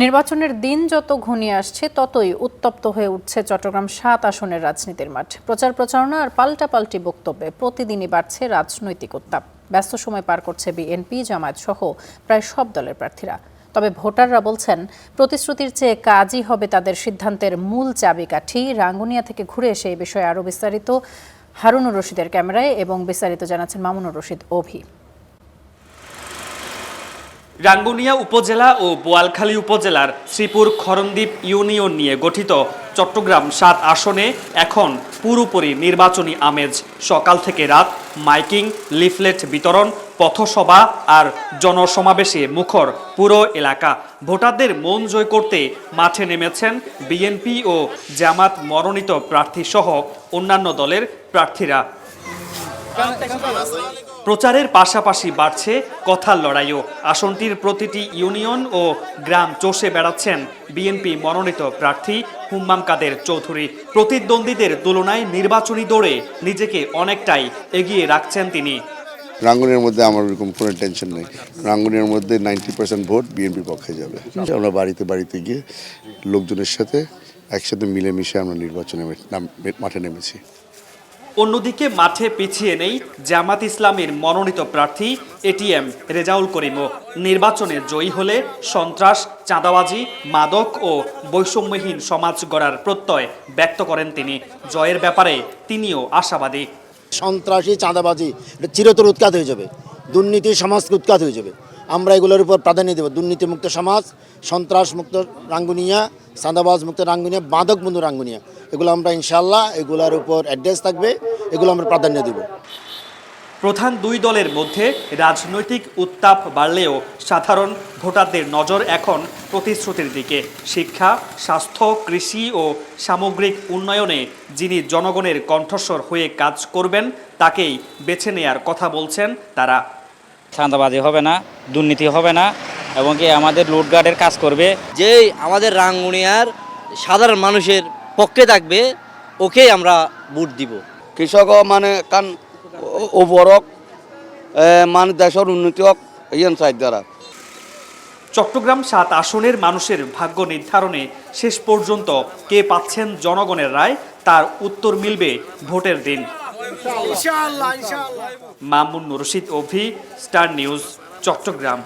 নির্বাচনের দিন যত ঘনিয়ে আসছে ততই উত্তপ্ত হয়ে উঠছে চট্টগ্রাম ৭ আসনের রাজনীতির মাঠ। প্রচার প্রচারণা আর পাল্টাপাল্টি বক্তব্যে প্রতিদিনই বাড়ছে রাজনৈতিক উত্তাপ। ব্যস্ত সময় পার করছে বিএনপি, জামায়াত সহ প্রায় সব দলের প্রার্থীরা। তবে ভোটাররা বলছেন, প্রতিশ্রুতির চেয়ে কাজই হবে তাদের সিদ্ধান্তের মূল চাবিকাঠি। রাঙ্গুনিয়া থেকে ঘুরে এসে এই বিষয়ে আরও বিস্তারিত হারুনুর রশিদের ক্যামেরায় এবং বিস্তারিত জানাচ্ছেন মামুনুর রশিদ অভি। রাঙ্গুনিয়া উপজেলা ও বোয়ালখালী উপজেলার শ্রীপুর খরণদ্বীপ ইউনিয়ন নিয়ে গঠিত চট্টগ্রাম ৭ আসনে এখন পুরোপুরি নির্বাচনী আমেজ। সকাল থেকে রাত মাইকিং, লিফলেট বিতরণ, পথসভা আর জনসমাবেশে মুখর পুরো এলাকা। ভোটারদের মন জয় করতে মাঠে নেমেছেন বিএনপি ও জামাত মনোনীত প্রার্থী সহ অন্যান্য দলের প্রার্থীরা। প্রচারের পাশাপাশি বাড়ছে কথার লড়াইও। আসনটির প্রতিটি ইউনিয়ন ও গ্রাম চষে বেড়াচ্ছেন বিএনপি মনোনীত প্রার্থী হুম্মাম কাদের চৌধুরী। প্রতিদ্বন্দ্বীদের তুলনায় নির্বাচনী দৌড়ে নিজেকে অনেকটাই এগিয়ে রাখছেন তিনি। রাঙ্গুনিয়ার মধ্যে আমার এরকম কোনো টেনশন নেই। রাঙ্গুনিয়ার মধ্যে 90% ভোট বিএনপির পক্ষে যাবে। আমরা বাড়িতে বাড়িতে গিয়ে লোকজনের সাথে একসাথে মিলেমিশে আমরা নির্বাচনে মাঠে নেমেছি। অন্যদিকে মাঠে পিছিয়ে নেই জামাত ইসলামের মনোনীত প্রার্থী এটিএম রেজাউল করিমও। নির্বাচনে জয়ী হলে সন্ত্রাস, চাঁদাবাজি, মাদক ও বৈষম্যহীন সমাজ গড়ার প্রত্যয় ব্যক্ত করেন তিনি। জয়ের ব্যাপারে তিনিও আশাবাদী। সন্ত্রাসী, চাঁদাবাজি এটা চিরতর উৎখাত হয়ে যাবে, দুর্নীতি সমাজ উৎখাত হয়ে যাবে। আমরা এগুলোর উপর প্রাধান্য দেব। দুর্নীতিমুক্ত সমাজ, সন্ত্রাস মুক্ত রাঙ্গুনিয়া, চাঁদাবাজ মুক্ত রাঙ্গুনিয়া, মাদক বন্ধু রাঙ্গুনিয়া, এগুলো আমরা ইনশাল্লাহ এগুলোর উপর অ্যাড্রেস থাকবে, এগুলো আমরা প্রাধান্য দেব। প্রধান দুই দলের মধ্যে রাজনৈতিক উত্তাপ বাড়লেও সাধারণ ভোটারদের নজর এখন প্রতিশ্রুতির দিকে। শিক্ষা, স্বাস্থ্য, কৃষি ও সামগ্রিক উন্নয়নে যিনি জনগণের কণ্ঠস্বর হয়ে কাজ করবেন তাকেই বেছে নেয়ার কথা বলছেন তারা। চাঁদাবাজি হবে না, দুর্নীতি হবে না এবং কি আমাদের লুটগার্ডের কাজ করবে। যেই আমাদের রাঙ্গুনিয়ার সাধারণ মানুষের পক্ষে থাকবে ওকেই আমরা ভোট দিব। কৃষক মানে কান ওবরক মানে দেশের উন্নতি হোক এই সাইড দ্বারা। চট্টগ্রাম ৭ আসনের মানুষের ভাগ্য নির্ধারণে শেষ পর্যন্ত কে পাচ্ছেন জনগণের রায় তার উত্তর মিলবে ভোটের দিন। মামুনুর রশিদ অভি, স্টার নিউজ, চট্টগ্রাম।